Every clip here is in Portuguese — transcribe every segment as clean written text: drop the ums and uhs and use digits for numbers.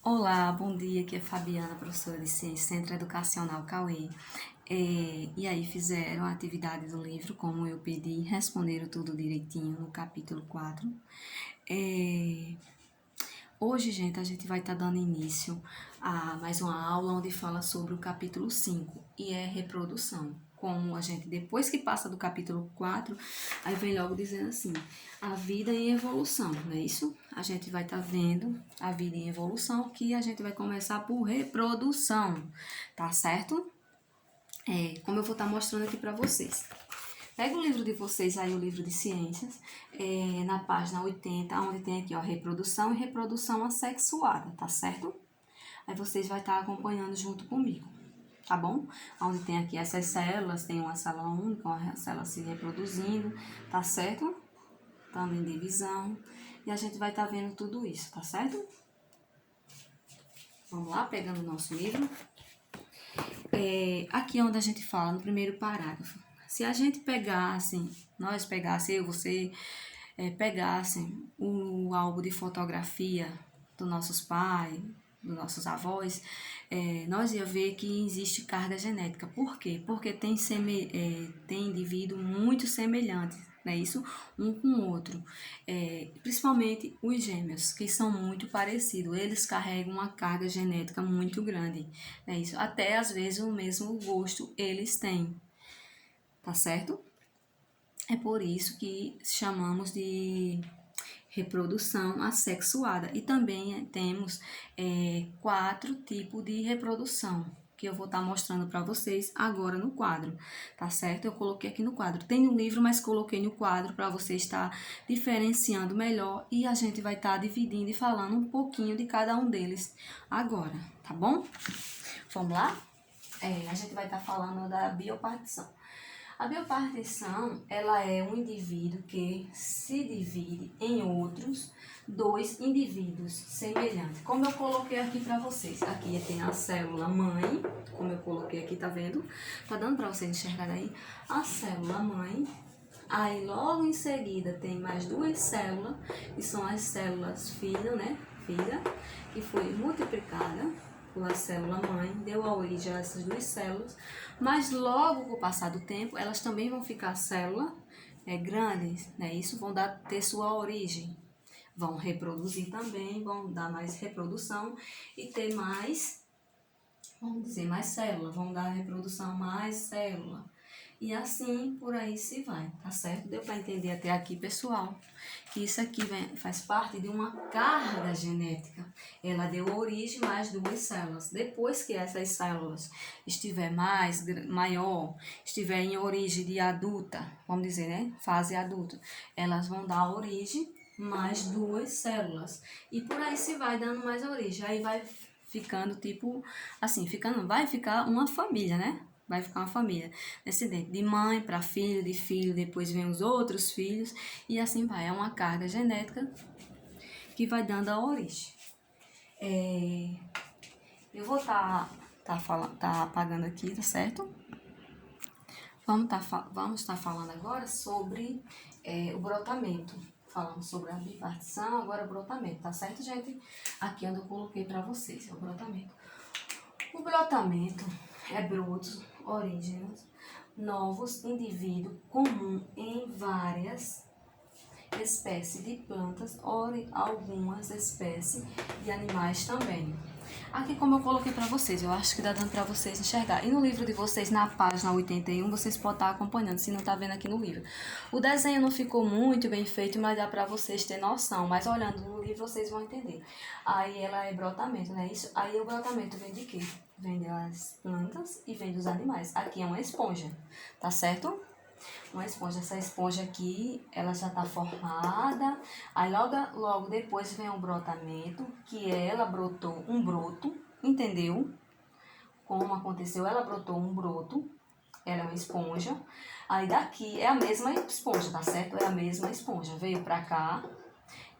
Olá, bom dia, aqui é Fabiana, professora de Ciência, Centro Educacional Cauê. E aí fizeram a atividade do livro, como eu pedi, responderam tudo direitinho no capítulo 4. Hoje, gente, a gente vai estar dando início a mais uma aula onde fala sobre o capítulo 5 e é reprodução. Como a gente, depois que passa do capítulo 4, aí vem logo dizendo assim, a vida em evolução, não é isso? A gente vai estar vendo a vida em evolução, que a gente vai começar por reprodução, tá certo? Como eu vou estar mostrando aqui para vocês. Pega o livro de vocês aí, o livro de ciências, na página 80, onde tem aqui, ó, reprodução e reprodução assexuada, tá certo? Aí vocês vão estar acompanhando junto comigo, tá bom? Onde tem aqui essas células, tem uma célula única, uma célula se reproduzindo, tá certo? Estando em divisão. E a gente vai estar vendo tudo isso, tá certo? Vamos lá, pegando o nosso livro. Aqui é onde a gente fala, no primeiro parágrafo. Se a gente pegasse, nós pegasse, eu, você, pegassem o álbum de fotografia dos nossos pais, dos nossos avós, nós ia ver que existe carga genética. Por quê? Porque tem indivíduo muito semelhantes, não é isso? Um com o outro. Principalmente os gêmeos, que são muito parecidos. Eles carregam uma carga genética muito grande, não é isso? Até às vezes o mesmo gosto eles têm, tá certo? É por isso que chamamos de reprodução assexuada. E também temos 4 tipos de reprodução, que eu vou estar mostrando para vocês agora no quadro, tá certo? Eu coloquei aqui no quadro. Tem no livro, mas coloquei no quadro para você estar diferenciando melhor e a gente vai estar dividindo e falando um pouquinho de cada um deles agora, tá bom? Vamos lá? A gente vai estar falando da biopartição. A biopartição, ela é um indivíduo que se divide em outros dois indivíduos semelhantes. Como eu coloquei aqui para vocês. Aqui tem a célula mãe, como eu coloquei aqui, tá vendo? Tá dando para vocês enxergar aí? A célula mãe. Aí logo em seguida tem mais 2 células, que são as células filha, né? Filha, que foi multiplicada pela célula mãe, deu a origem a essas 2 células, mas logo com o passar do tempo, elas também vão ficar células grandes, né? Isso vão ter sua origem, vão reproduzir também, vão dar mais reprodução e ter mais, vamos dizer, mais célula, vão dar reprodução mais célula. E assim por aí se vai, tá certo? Deu para entender até aqui, pessoal, que isso aqui faz parte de uma carga genética. Ela deu origem a mais 2 células. Depois que essas células estiver maior, estiver em origem de adulta, vamos dizer, né? Fase adulta, elas vão dar origem mais 2 células. E por aí se vai dando mais origem. Aí vai ficando tipo, assim, vai ficar uma família, né? Vai ficar uma família descendente de mãe para filho, de filho, depois vem os outros filhos e assim vai. É uma carga genética que vai dando a origem. Eu vou tá apagando aqui, tá certo? Vamos estar falando agora sobre o brotamento. Falamos sobre a bipartição, agora o brotamento, tá certo, gente? Aqui onde eu coloquei para vocês, é o brotamento. O brotamento é brotos, origens, novos indivíduos comuns em várias espécies de plantas ou algumas espécies de animais também. Aqui como eu coloquei para vocês, eu acho que dá dando para vocês enxergar. E no livro de vocês, na página 81, vocês podem estar acompanhando, se não está vendo aqui no livro. O desenho não ficou muito bem feito, mas dá para vocês ter noção. Mas olhando no livro, vocês vão entender. Aí ela é brotamento, não é isso? Aí o brotamento vem de quê? Vem das plantas e vem dos animais. Aqui é uma esponja, tá certo? Uma esponja. Essa esponja aqui, ela já está formada. Aí logo depois vem o brotamento, que ela brotou um broto, entendeu? Como aconteceu, ela brotou um broto. Ela é uma esponja. Aí daqui é a mesma esponja, tá certo? É a mesma esponja. Veio pra cá,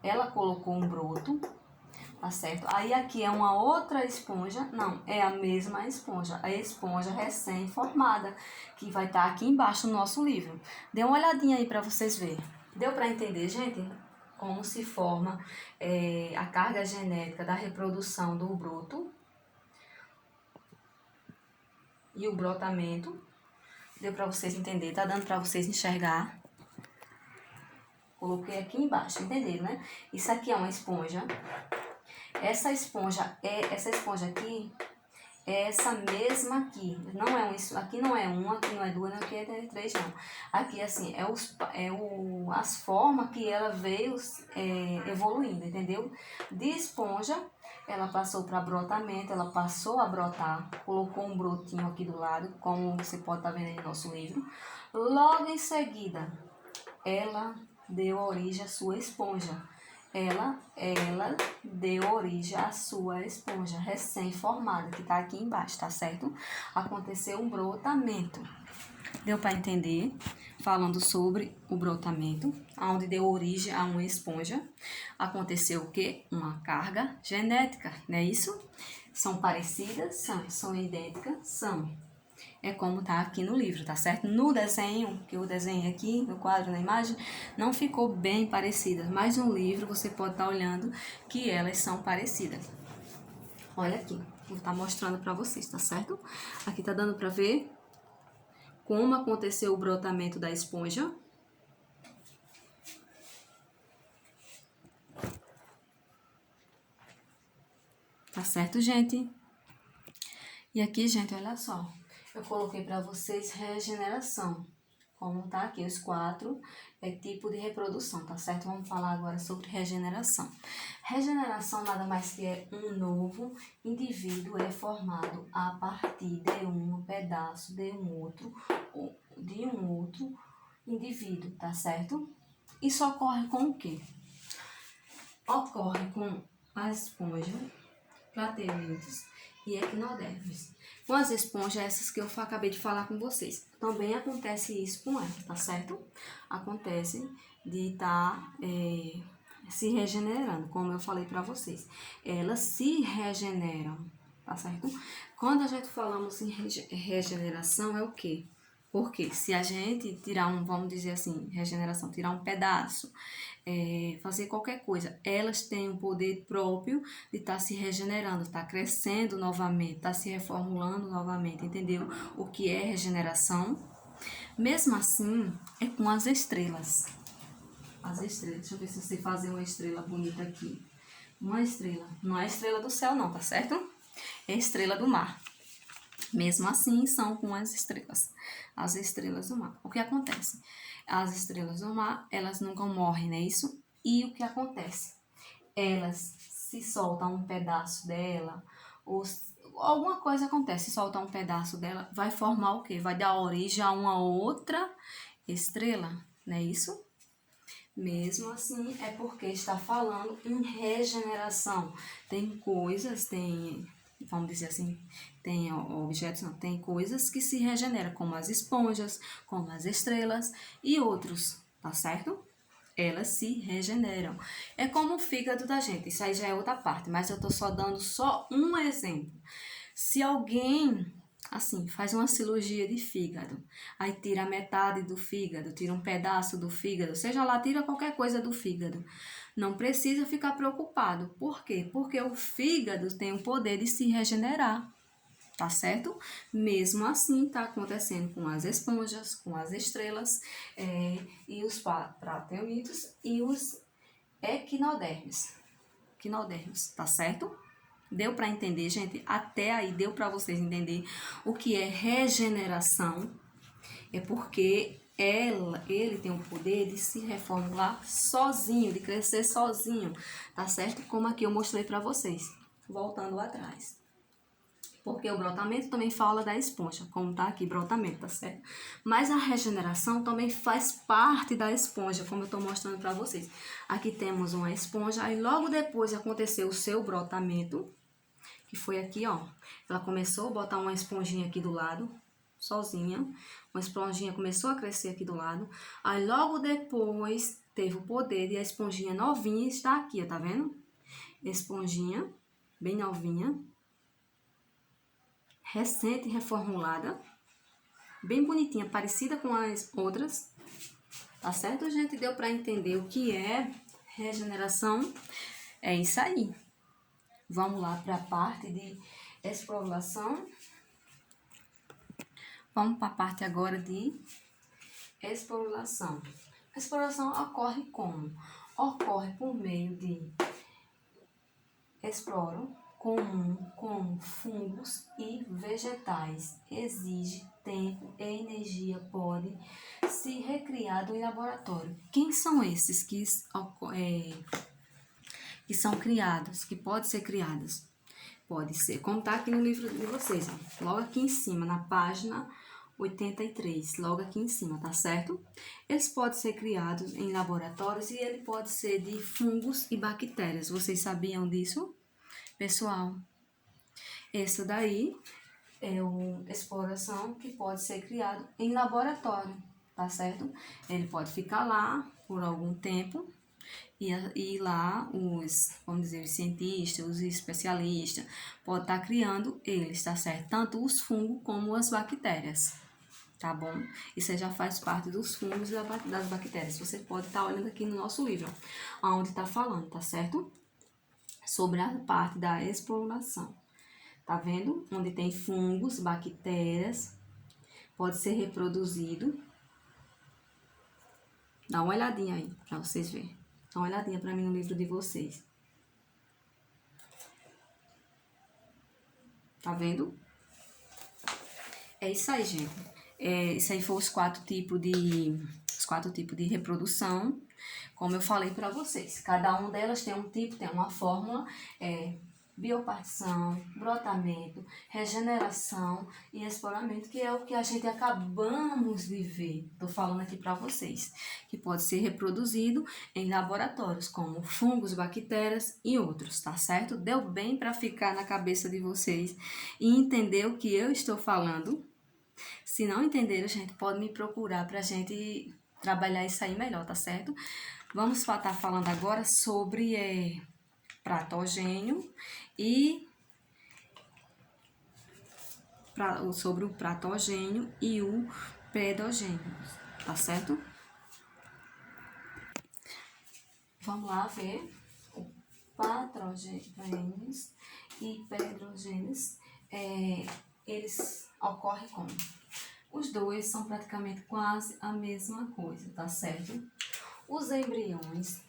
ela colocou um broto, tá certo? Aí aqui é uma outra esponja, não, é a mesma esponja, a esponja recém-formada, que vai estar aqui embaixo no nosso livro. Dê uma olhadinha aí para vocês verem. Deu para entender, gente? como se forma a carga genética da reprodução do broto e o brotamento. Deu para vocês entenderem? Tá dando para vocês enxergar? Coloquei aqui embaixo, entenderam, né? Isso aqui é uma esponja. Essa esponja aqui é essa mesma aqui. Não é aqui não é uma, aqui não é duas, aqui é três, não. Aqui, assim, as formas que ela veio evoluindo, entendeu? De esponja, ela passou para brotamento, ela passou a brotar, colocou um brotinho aqui do lado, como você pode estar vendo aí no nosso livro. Logo em seguida, ela deu origem à sua esponja. Ela deu origem à sua esponja recém-formada, que tá aqui embaixo, tá certo? Aconteceu um brotamento. Deu para entender? Falando sobre o brotamento, onde deu origem a uma esponja. Aconteceu o quê? Uma carga genética, não é isso? São parecidas? São idênticas? São. É como tá aqui no livro, tá certo? No desenho, que eu desenhei aqui, no quadro, na imagem, não ficou bem parecida, mas no livro você pode estar olhando que elas são parecidas. Olha aqui, vou estar mostrando para vocês, tá certo? Aqui tá dando para ver como aconteceu o brotamento da esponja. Tá certo, gente? E aqui, gente, olha só. Eu coloquei para vocês regeneração, como tá aqui os 4 tipos de reprodução, tá certo? Vamos falar agora sobre regeneração. Regeneração nada mais que é um novo indivíduo formado a partir de um pedaço de um outro indivíduo, tá certo? Isso ocorre com o quê? Ocorre com a esponja, plateamitos e equinodermes. Com as esponjas, essas que eu acabei de falar com vocês, também acontece isso com elas, tá certo? Acontece de estar se regenerando, como eu falei para vocês. Elas se regeneram, tá certo? Quando a gente falamos em regeneração, é o quê? Porque se a gente tirar vamos dizer assim, regeneração, tirar um pedaço, fazer qualquer coisa, elas têm um poder próprio de estar se regenerando, estar crescendo novamente, estar se reformulando novamente, entendeu? O que é regeneração? Mesmo assim, é com as estrelas. As estrelas, deixa eu ver se você fazer uma estrela bonita aqui. Uma estrela, não é estrela do céu não, tá certo? É estrela do mar. Mesmo assim, são com as estrelas do mar. O que acontece? As estrelas do mar, elas nunca morrem, não é isso? E o que acontece? Elas se soltam um pedaço dela, ou alguma coisa acontece, se soltar um pedaço dela, vai formar o quê? Vai dar origem a uma outra estrela, não é isso? Mesmo assim, é porque está falando em regeneração. Tem coisas, vamos dizer assim, tem objetos, não, tem coisas que se regeneram, como as esponjas, como as estrelas e outros, tá certo? Elas se regeneram. É como o fígado da gente, isso aí já é outra parte, mas eu tô só dando só um exemplo. Se alguém, assim, faz uma cirurgia de fígado, aí tira metade do fígado, tira um pedaço do fígado, seja lá, tira qualquer coisa do fígado, não precisa ficar preocupado. Por quê? Porque o fígado tem o poder de se regenerar, tá certo? Mesmo assim, tá acontecendo com as esponjas, com as estrelas, e os prateomitos e os equinodermes. Equinodermes, tá certo? Deu para entender, gente? Até aí deu para vocês entender o que é regeneração? É porque ele tem o poder de se reformular sozinho, de crescer sozinho, tá certo? Como aqui eu mostrei para vocês, voltando atrás. Porque o brotamento também fala da esponja, como tá aqui, brotamento, tá certo? Mas a regeneração também faz parte da esponja, como eu tô mostrando para vocês. Aqui temos uma esponja, aí logo depois aconteceu o seu brotamento, que foi aqui, ó. Ela começou a botar uma esponjinha aqui do lado, sozinha. Uma esponjinha começou a crescer aqui do lado. Aí logo depois teve o poder e a esponjinha novinha está aqui, ó, tá vendo? Esponjinha, bem novinha. Recente, reformulada. Bem bonitinha, parecida com as outras. Tá certo, gente? Deu para entender o que é regeneração. É isso aí. Vamos lá para a parte de esporulação. Vamos para a parte agora de esporulação. A esporulação ocorre como? Ocorre por meio de esporo comum com fungos e vegetais. Exige tempo e energia, pode ser recriado em laboratório. Quem são esses que são criados, que podem ser criados? Pode ser, como tá aqui no livro de vocês, ó, logo aqui em cima, na página 83, logo aqui em cima, tá certo? Eles podem ser criados em laboratórios e ele pode ser de fungos e bactérias. Vocês sabiam disso, pessoal? Esse daí é uma exploração que pode ser criado em laboratório, tá certo? Ele pode ficar lá por algum tempo e lá vamos dizer, os cientistas, os especialistas, podem estar criando eles, tá certo? Tanto os fungos como as bactérias, tá bom? Isso aí já faz parte dos fungos e das bactérias. Você pode estar olhando aqui no nosso livro, onde está falando, tá certo? Sobre a parte da exploração. Tá vendo? Onde tem fungos, bactérias, pode ser reproduzido. Dá uma olhadinha aí, para vocês verem. Dá uma olhadinha para mim no livro de vocês. Tá vendo? É isso aí, gente. Isso aí foi os quatro tipos de reprodução, como eu falei para vocês. Cada uma delas tem um tipo, tem uma fórmula, biopartição, brotamento, regeneração e esporamento, que é o que a gente acabamos de ver. Estou falando aqui para vocês, que pode ser reproduzido em laboratórios, como fungos, bactérias e outros, tá certo? Deu bem para ficar na cabeça de vocês e entender o que eu estou falando? Se não entenderam, gente, pode me procurar para a gente trabalhar isso aí melhor, tá certo? Vamos estar falando agora sobre patógeno e sobre o patógeno e o pedogênio, tá certo? Vamos lá ver o patógenos e pedogênios. Eles ocorrem como? Os dois são praticamente quase a mesma coisa, tá certo? Os embriões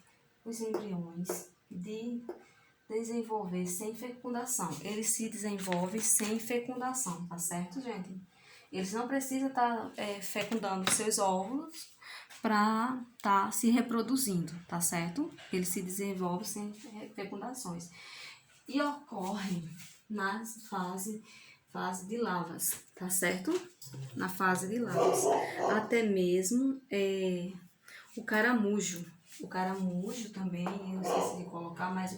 de desenvolver sem fecundação. Eles se desenvolvem sem fecundação, tá certo, gente? Eles não precisam estar fecundando seus óvulos para estar se reproduzindo, tá certo? Eles se desenvolvem sem fecundações. E ocorrem na fase de lavas, tá certo? Na fase de lavas. Até mesmo o caramujo. O caramujo também, eu esqueci de colocar, mas o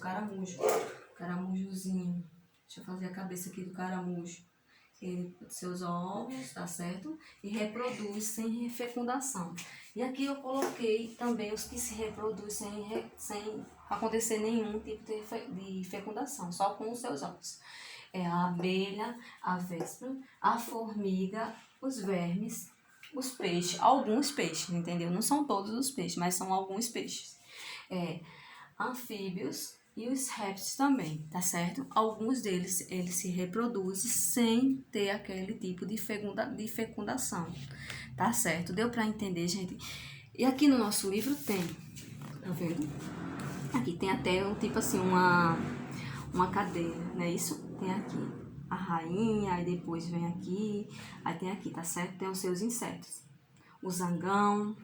caramujozinho. Deixa eu fazer a cabeça aqui do caramujo. Ele seus ovos, tá certo? E reproduz sem fecundação. E aqui eu coloquei também os que se reproduzem sem acontecer nenhum tipo de fecundação, só com os seus ovos. É a abelha, a vespa, a formiga, os vermes, os peixes, alguns peixes, entendeu? Não são todos os peixes, mas são alguns peixes. Anfíbios e os répteis também, tá certo? Alguns deles, eles se reproduzem sem ter aquele tipo de fecundação, tá certo? Deu para entender, gente? E aqui no nosso livro tem, tá vendo? Aqui tem até um tipo assim, uma cadeia, não é isso? Tem aqui a rainha, aí depois vem aqui, aí tem aqui, tá certo? Tem os seus insetos. O zangão,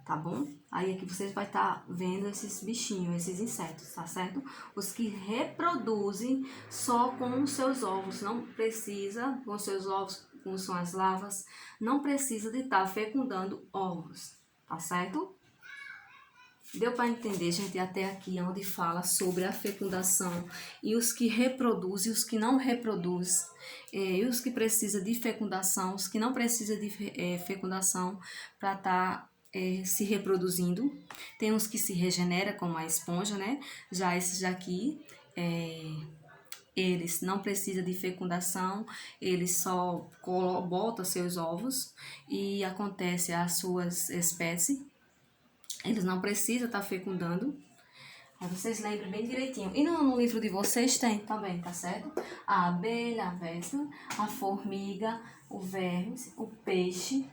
tá bom? Aí aqui vocês vai estar vendo esses bichinhos, esses insetos, tá certo? Os que reproduzem só com os seus ovos, não precisa, com os seus ovos, como são as larvas, não precisa de estar fecundando ovos, tá certo? Deu para entender, gente, até aqui onde fala sobre a fecundação e os que reproduzem, os que não reproduzem, e os que precisam de fecundação, os que não precisam de fecundação para estar se reproduzindo. Tem uns que se regenera, como a esponja, né? Já esses daqui, eles não precisam de fecundação, eles só botam seus ovos e acontece as suas espécies. Eles não precisam estar fecundando. Aí vocês lembrem bem direitinho. E no livro de vocês tem também, tá certo? A abelha, a vespa, a formiga, o verme, o peixe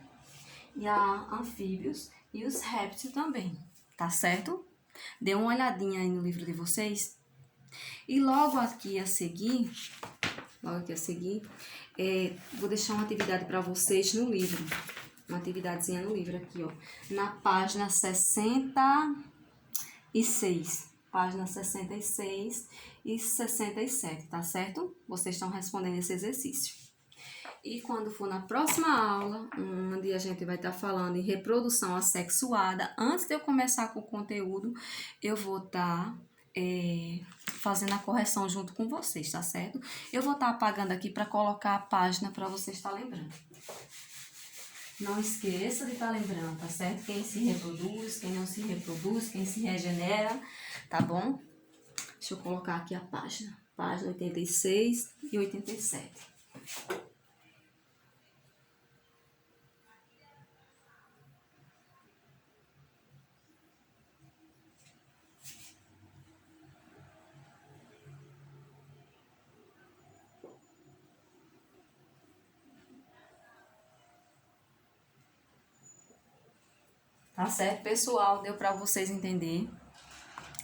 e a anfíbios e os répteis também, tá certo? Dê uma olhadinha aí no livro de vocês. E logo aqui a seguir, vou deixar uma atividade para vocês no livro. Uma atividadezinha no livro aqui, ó. Na página 66. Página 66 e 67, tá certo? Vocês estão respondendo esse exercício. E quando for na próxima aula, onde a gente vai estar falando em reprodução assexuada, antes de eu começar com o conteúdo, eu vou estar fazendo a correção junto com vocês, tá certo? Eu vou estar apagando aqui para colocar a página para vocês estar lembrando. Não esqueça de estar lembrando, tá certo? Quem se reproduz, quem não se reproduz, quem se regenera, tá bom? Deixa eu colocar aqui a página. Página 86 e 87. Tá certo, pessoal? Deu para vocês entenderem?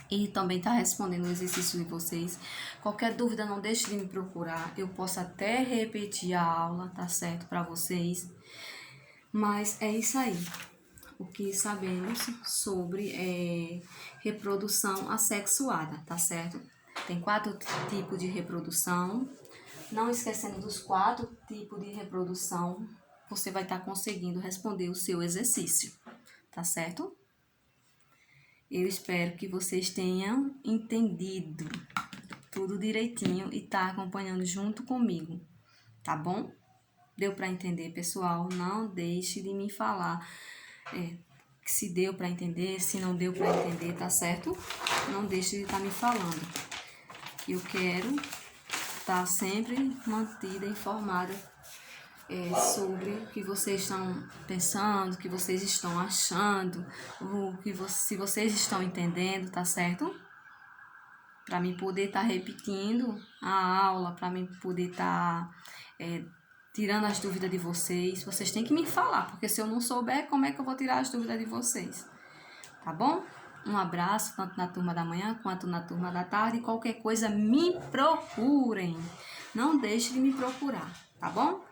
E também tá respondendo o exercício de vocês. Qualquer dúvida, não deixe de me procurar. Eu posso até repetir a aula, tá certo, para vocês. Mas é isso aí. O que sabemos sobre reprodução assexuada, tá certo? Tem 4 tipos de reprodução. Não esquecendo dos 4 tipos de reprodução, você vai estar conseguindo responder o seu exercício, tá certo? Eu espero que vocês tenham entendido tudo direitinho e tá acompanhando junto comigo, tá bom? Deu para entender, pessoal? Não deixe de me falar se deu para entender, se não deu para entender, tá certo? Não deixe de estar me falando. Eu quero estar sempre mantida informada sobre o que vocês estão pensando, o que vocês estão achando, se vocês estão entendendo, tá certo? Para mim poder estar repetindo a aula, para mim poder estar tirando as dúvidas de vocês. Vocês têm que me falar, porque se eu não souber, como é que eu vou tirar as dúvidas de vocês? Tá bom? Um abraço, tanto na turma da manhã quanto na turma da tarde. Qualquer coisa, me procurem. Não deixe de me procurar, tá bom?